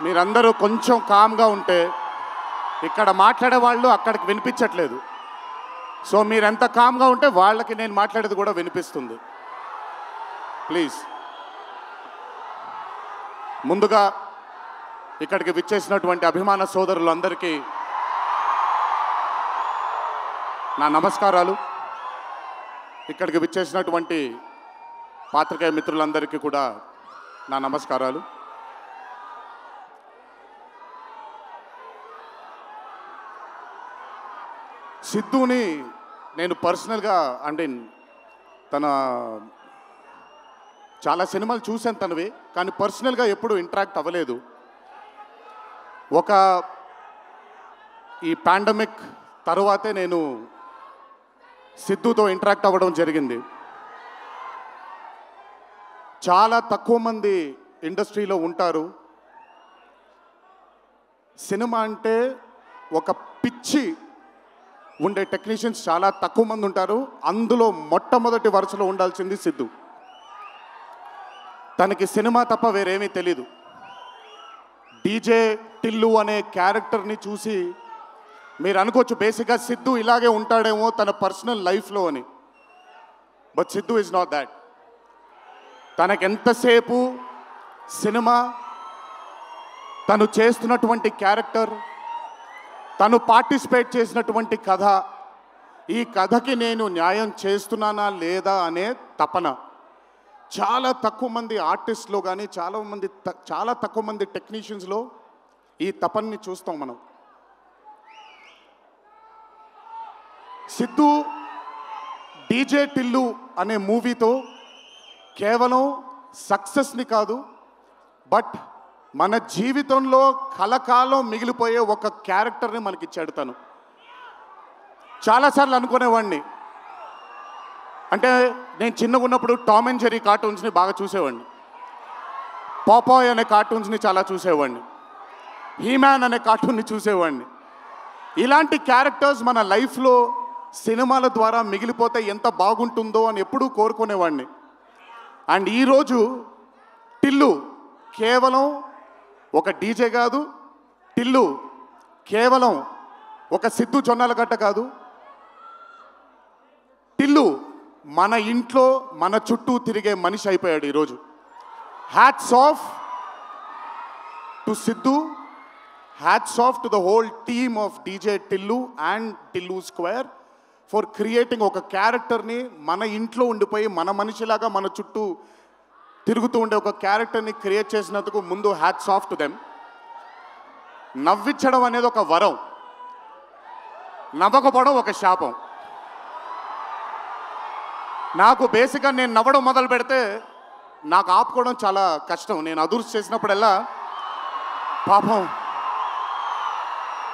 మీరందరూ కొంచెం కామ్గా ఉంటే ఇక్కడ మాట్లాడే వాళ్ళు అక్కడికి వినిపించట్లేదు. సో మీరెంత కామ్గా ఉంటే వాళ్ళకి నేను మాట్లాడేది కూడా వినిపిస్తుంది. ప్లీజ్. ముందుగా ఇక్కడికి విచ్చేసినటువంటి అభిమాన సోదరులందరికీ నా నమస్కారాలు. ఇక్కడికి విచ్చేసినటువంటి పాత్రికేయ మిత్రులందరికీ కూడా నా నమస్కారాలు. సిద్ధుని నేను పర్సనల్గా అంటే తన చాలా సినిమాలు చూశాను తనవి, కానీ పర్సనల్గా ఎప్పుడు ఇంటరాక్ట్ అవ్వలేదు. ఈ పాండమిక్ తరువాతే నేను సిద్ధుతో ఇంటరాక్ట్ అవ్వడం జరిగింది. చాలా తక్కువ మంది ఇండస్ట్రీలో ఉంటారు. సినిమా అంటే ఒక పిచ్చి ఉండే టెక్నీషియన్స్ చాలా తక్కువ మంది ఉంటారు. అందులో మొట్టమొదటి వరుసలో ఉండాల్సింది సిద్ధు. తనకి సినిమా తప్ప వేరేమీ తెలీదు. డీజే టిల్లు అనే క్యారెక్టర్ని చూసి మీరు అనుకోవచ్చు బేసిక్గా సిద్ధు ఇలాగే ఉంటాడేమో తన పర్సనల్ లైఫ్లో అని. But Siddhu is not that. తనకెంతసేపు సినిమా, తను చేస్తున్నటువంటి క్యారెక్టర్, తను పార్టిసిపేట్ చేసినటువంటి కథ, ఈ కథకి నేను న్యాయం చేస్తున్నానా లేదా అనే తపన. చాలా తక్కువ మంది ఆర్టిస్ట్లో కానీ చాలా తక్కువ మంది టెక్నీషియన్స్లో ఈ తపనని చూస్తాం మనం. సిద్ధు డీజే టిల్లు అనే మూవీతో కేవలం సక్సెస్ని కాదు, బట్ మన జీవితంలో కలకాలం మిగిలిపోయే ఒక క్యారెక్టర్ని మనకిచ్చాడు తను. చాలాసార్లు అనుకునేవాడిని, అంటే నేను చిన్నగా ఉన్నప్పుడు టామ్ అండ్ జెర్రీ కార్టూన్స్ని బాగా చూసేవాడిని, పాపాయ్ అనే కార్టూన్స్ని చాలా చూసేవాడిని, హీమ్యాన్ అనే కార్టూన్ని చూసేవాడిని. ఇలాంటి క్యారెక్టర్స్ మన లైఫ్లో సినిమాల ద్వారా మిగిలిపోతే ఎంత బాగుంటుందో అని ఎప్పుడూ కోరుకునేవాడిని. అండ్ ఈరోజు టిల్లు కేవలం ఒక డీజే కాదు, టిల్లు కేవలం ఒక సిద్ధు జొన్నలగడ్డ కాదు, టిల్లు మన ఇంట్లో మన చుట్టూ తిరిగే మనిషి అయిపోయాడు ఈరోజు. Hats off to Siddhu, hats off to the whole team of DJ Tillu and Tillu square for creating ఒక క్యారెక్టర్ని మన ఇంట్లో ఉండిపోయి మన మనిషిలాగా మన చుట్టూ తిరుగుతూ ఉండే ఒక క్యారెక్టర్ని క్రియేట్ చేసినందుకు ముందు హ్యాట్స్ ఆఫ్ టు దెమ్. నవ్వించడం అనేది ఒక వరం, నవ్వకపోవడం ఒక శాపం. నాకు బేసిక్గా నేను నవ్వడం మొదలు పెడితే నాకు ఆపుకోవడం చాలా కష్టం. నేను అదుర్స్ చేసినప్పుడల్లా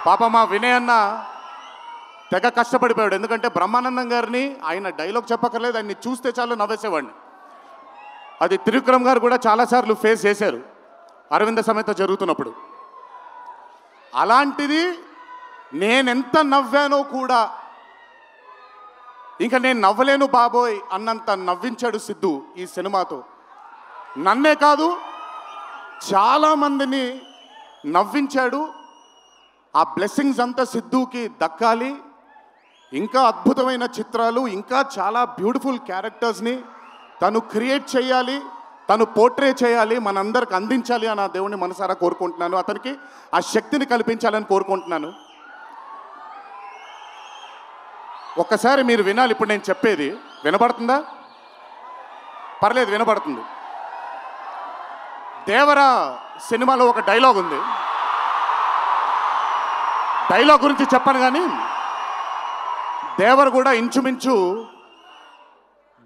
పాపం మా వినయ్ అన్న తెగ కష్టపడిపోయాడు. ఎందుకంటే బ్రహ్మానందం గారిని ఆయన డైలాగ్ చెప్పక్కర్లేదు, ఆయన్ని చూస్తే చాలు నవ్వేసేవాడిని. అది త్రివిక్రమ్ గారు కూడా చాలాసార్లు ఫేస్ చేశారు అరవింద సమేత జరుగుతున్నప్పుడు. అలాంటిది నేనెంత నవ్వానో కూడా, ఇంకా నేను నవ్వలేను బాబోయ్ అన్నంత నవ్వించాడు సిద్ధు ఈ సినిమాతో. నన్నే కాదు చాలామందిని నవ్వించాడు. ఆ బ్లెస్సింగ్స్ అంతా సిద్ధుకి దక్కాలి. ఇంకా అద్భుతమైన చిత్రాలు, ఇంకా చాలా బ్యూటిఫుల్ క్యారెక్టర్స్ని తను క్రియేట్ చేయాలి, తను పోర్ట్రే చేయాలి, మనందరికి అందించాలి అని ఆ దేవుణ్ణి మనసారా కోరుకుంటున్నాను. అతనికి ఆ శక్తిని కల్పించాలని కోరుకుంటున్నాను. ఒక్కసారి మీరు వినాలి ఇప్పుడు నేను చెప్పేది. వినపడుతుందా? పర్లేదు, వినపడుతుంది. దేవరా సినిమాలో ఒక డైలాగ్ ఉంది. డైలాగ్ గురించి చెప్పను కానీ దేవర కూడా ఇంచుమించు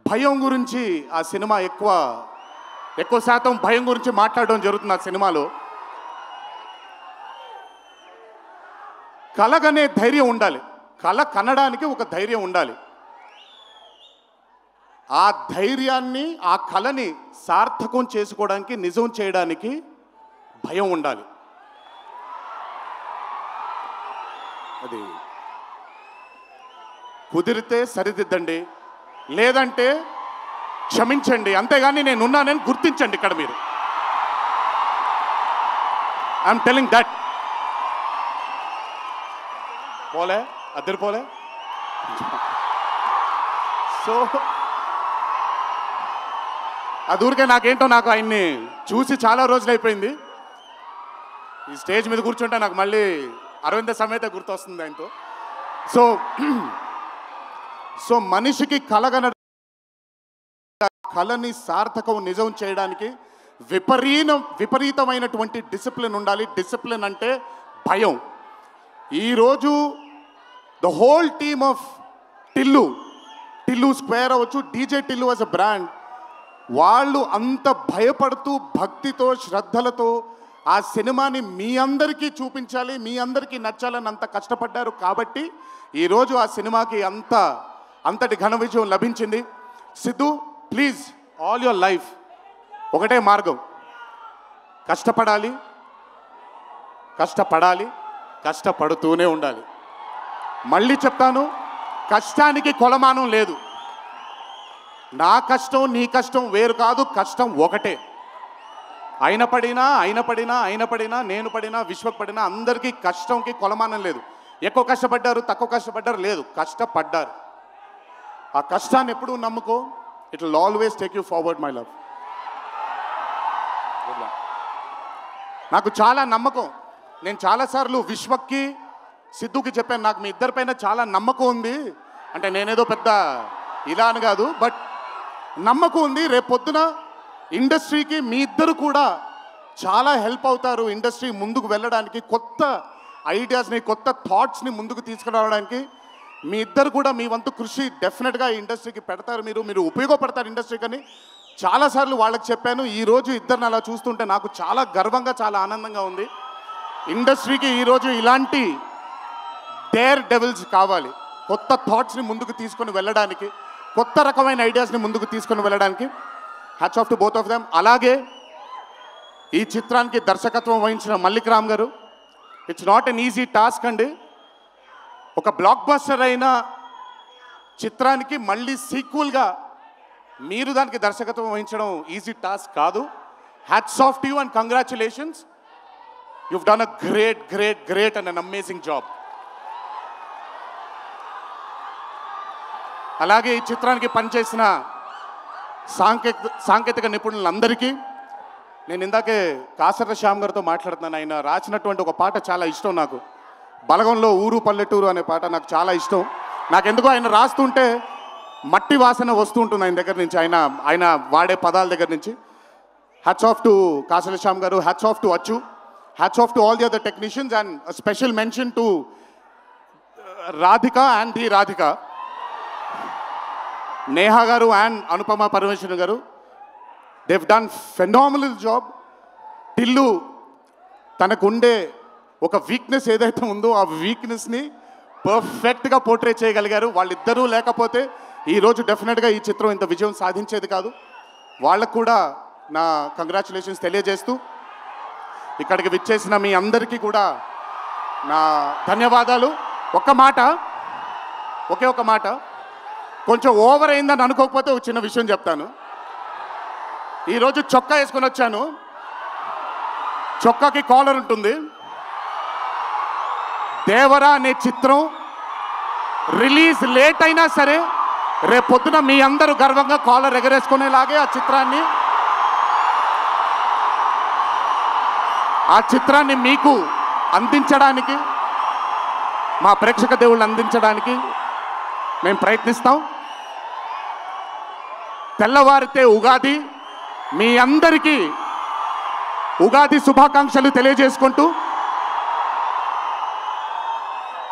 భయం గురించి ఆ సినిమా ఎక్కువ శాతం భయం గురించి మాట్లాడడం జరుగుతుంది ఆ సినిమాలో. కలగనే ధైర్యం ఉండాలి, కళ కనడానికి ఒక ధైర్యం ఉండాలి. ఆ ధైర్యాన్ని, ఆ కళని సార్థకం చేసుకోవడానికి, నిజం చేయడానికి భయం ఉండాలి. అది కుదిరితే సరిదిద్దండి, లేదంటే క్షమించండి, అంతేగాని నేనున్నానని గుర్తించండి ఇక్కడ మీరు. I'm telling that. పోలే అద్దరు పోలే. సో అది ఊరికే నాకు ఆయన్ని చూసి చాలా రోజులు అయిపోయింది. ఈ స్టేజ్ మీద కూర్చుంటే నాకు మళ్ళీ అరవింద సమేత గుర్తొస్తుంది ఆయనతో. సో మనిషికి కళని సార్థకం నిజం చేయడానికి విపరీతమైనటువంటి డిసిప్లిన్ ఉండాలి. డిసిప్లిన్ అంటే భయం. ఈరోజు the whole team of Tillu square అవ్వచ్చు, DJ Tillu as a brand, వాళ్ళు అంత భయపడుతూ భక్తితో శ్రద్ధలతో ఆ సినిమాని మీ అందరికీ చూపించాలి, మీ అందరికీ నచ్చాలని అంత కష్టపడ్డారు. కాబట్టి ఈరోజు ఆ సినిమాకి అంతటి ఘన విజయం లభించింది. Siddhu, please, all your life ఒకటే మార్గం, కష్టపడాలి, కష్టపడుతూనే ఉండాలి. మళ్ళీ చెప్తాను, కష్టానికి కొలమానం లేదు. నా కష్టం నీ కష్టం వేరు కాదు, కష్టం ఒకటే. అయిన పడినా నేను పడినా విశ్వకు పడినా అందరికీ కష్టంకి కొలమానం లేదు. ఎక్కువ కష్టపడ్డారు, తక్కువ కష్టపడ్డారు లేదు, కష్టపడ్డారు. ఆ కష్టాన్ని ఎప్పుడూ నమ్ముకో. It will always take you forward my love. నాకు చాలా నమ్మకం. నేను చాలాసార్లు విశ్వక్కి సిద్ధుకి చెప్పాను, నాకు మీ ఇద్దరిపైన చాలా నమ్మకం ఉంది. అంటే నేనేదో పెద్ద ఇలా అని కాదు, బట్ నమ్మకం ఉంది. రేపొద్దున ఇండస్ట్రీకి మీ ఇద్దరు కూడా చాలా హెల్ప్ అవుతారు. ఇండస్ట్రీ ముందుకు వెళ్ళడానికి, కొత్త ఐడియాస్ని, కొత్త థాట్స్ని ముందుకు తీసుకురావడానికి మీ ఇద్దరు కూడా మీ వంతు కృషి డెఫినెట్గా ఈ ఇండస్ట్రీకి పెడతారు. మీరు ఉపయోగపడతారు ఇండస్ట్రీకి అని చాలాసార్లు వాళ్ళకి చెప్పాను. ఈరోజు ఇద్దరిని అలా చూస్తుంటే నాకు చాలా గర్వంగా, చాలా ఆనందంగా ఉంది. ఇండస్ట్రీకి ఈరోజు ఇలాంటి డేర్ డెవిల్స్ కావాలి, కొత్త థాట్స్ని ముందుకు తీసుకొని వెళ్ళడానికి, కొత్త రకమైన ఐడియాస్ని ముందుకు తీసుకొని వెళ్ళడానికి. Hats off to both of them. అలాగే ఈ చిత్రానికి దర్శకత్వం వహించిన మల్లిక్ రామ్ గారు, it's not an easy task అండి. ఒక బ్లాక్ బస్టర్ అయిన చిత్రానికి మళ్ళీ సీక్వెల్గా మీరు దానికి దర్శకత్వం వహించడం ఈజీ టాస్క్ కాదు. Hats off to you and congratulations. you've done a great and an amazing job. అలాగే ఈ చిత్రానికి పనిచేసిన సాంకేతిక నిపుణులందరికీ నేను ఇందాకే కాసర్ల శ్యామ్ గారితో మాట్లాడుతున్నాను. ఆయన రాసినటువంటి ఒక పాట చాలా ఇష్టం నాకు. బలగంలో ఊరు పల్లెటూరు అనే పాట నాకు చాలా ఇష్టం. నాకెందుకో ఆయన రాస్తుంటే మట్టి వాసన వస్తూ ఉంటుంది ఆయన దగ్గర నుంచి, ఆయన వాడే పదాల దగ్గర నుంచి. Hats off to Kasarla Shyam గారు, హ్యాట్స్ ఆఫ్ టు అచ్చు, hats off to all the other technicians, and special mention to Radhika and the Radhika, Neha గారు అండ్ అనుపమ పరమేశ్వరన్ గారు. they've done phenomenal job. Tillu తనకుండే ఒక వీక్నెస్ ఏదైతే ఉందో ఆ వీక్నెస్ని పర్ఫెక్ట్గా పోర్ట్రే చేయగలిగారు. వాళ్ళిద్దరూ లేకపోతే ఈరోజు డెఫినెట్గా ఈ చిత్రం ఇంత విజయం సాధించేది కాదు. వాళ్ళకు కూడా నా కంగ్రాచులేషన్స్ తెలియజేస్తూ, ఇక్కడికి విచ్చేసిన మీ అందరికీ కూడా నా ధన్యవాదాలు. ఒకే ఒక మాట, కొంచెం ఓవర్ అయిందని అనుకోకపోతే ఒక చిన్న విషయం చెప్తాను. ఈరోజు చొక్కా వేసుకొని వచ్చాను, చొక్కాకి కాలర్ ఉంటుంది. దేవరా అనే చిత్రం రిలీజ్ లేట్ అయినా సరే రేపొద్దున మీ అందరూ గర్వంగా కాలర్ ఎగరేసుకునేలాగే ఆ చిత్రాన్ని మీకు అందించడానికి, మా ప్రేక్షక దేవుళ్ళు అందించడానికి మేము ప్రయత్నిస్తాం. తెల్లవారితే ఉగాది, మీ అందరికీ ఉగాది శుభాకాంక్షలు తెలియజేసుకుంటూ,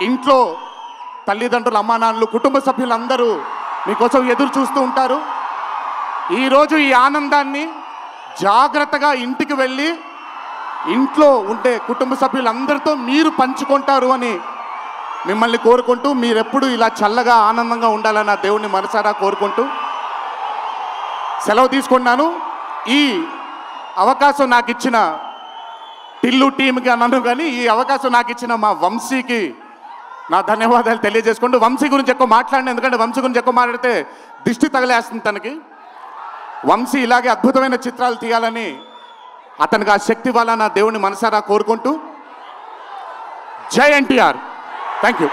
ఇంట్లో తల్లిదండ్రులు, అమ్మానాన్నలు, కుటుంబ సభ్యులందరూ మీకోసం ఎదురు చూస్తూ ఉంటారు. ఈరోజు ఈ ఆనందాన్ని జాగ్రత్తగా ఇంటికి వెళ్ళి ఇంట్లో ఉండే కుటుంబ సభ్యులందరితో మీరు పంచుకుంటారు అని మిమ్మల్ని కోరుకుంటూ, మీరెప్పుడు ఇలా చల్లగా ఆనందంగా ఉండాలని ఆ దేవుణ్ణి మనసారా కోరుకుంటూ సెలవు తీసుకున్నాను. ఈ అవకాశం నాకు ఇచ్చిన టిల్లు టీంకి అన్నాను, కానీ ఈ అవకాశం నాకు ఇచ్చిన మా వంశీకి నా ధన్యవాదాలు తెలియజేసుకుంటూ, వంశీ గురించి ఎక్కువ మాట్లాడిన, ఎందుకంటే వంశీ గురించి ఎక్కువ మాట్లాడితే దిష్టి తగిలేస్తుంది తనకి. వంశీ ఇలాగే అద్భుతమైన చిత్రాలు తీయాలని అతనికి ఆ శక్తి వల్ల నా దేవుని మనసారా కోరుకుంటూ జై ఎన్టీఆర్. Thank you.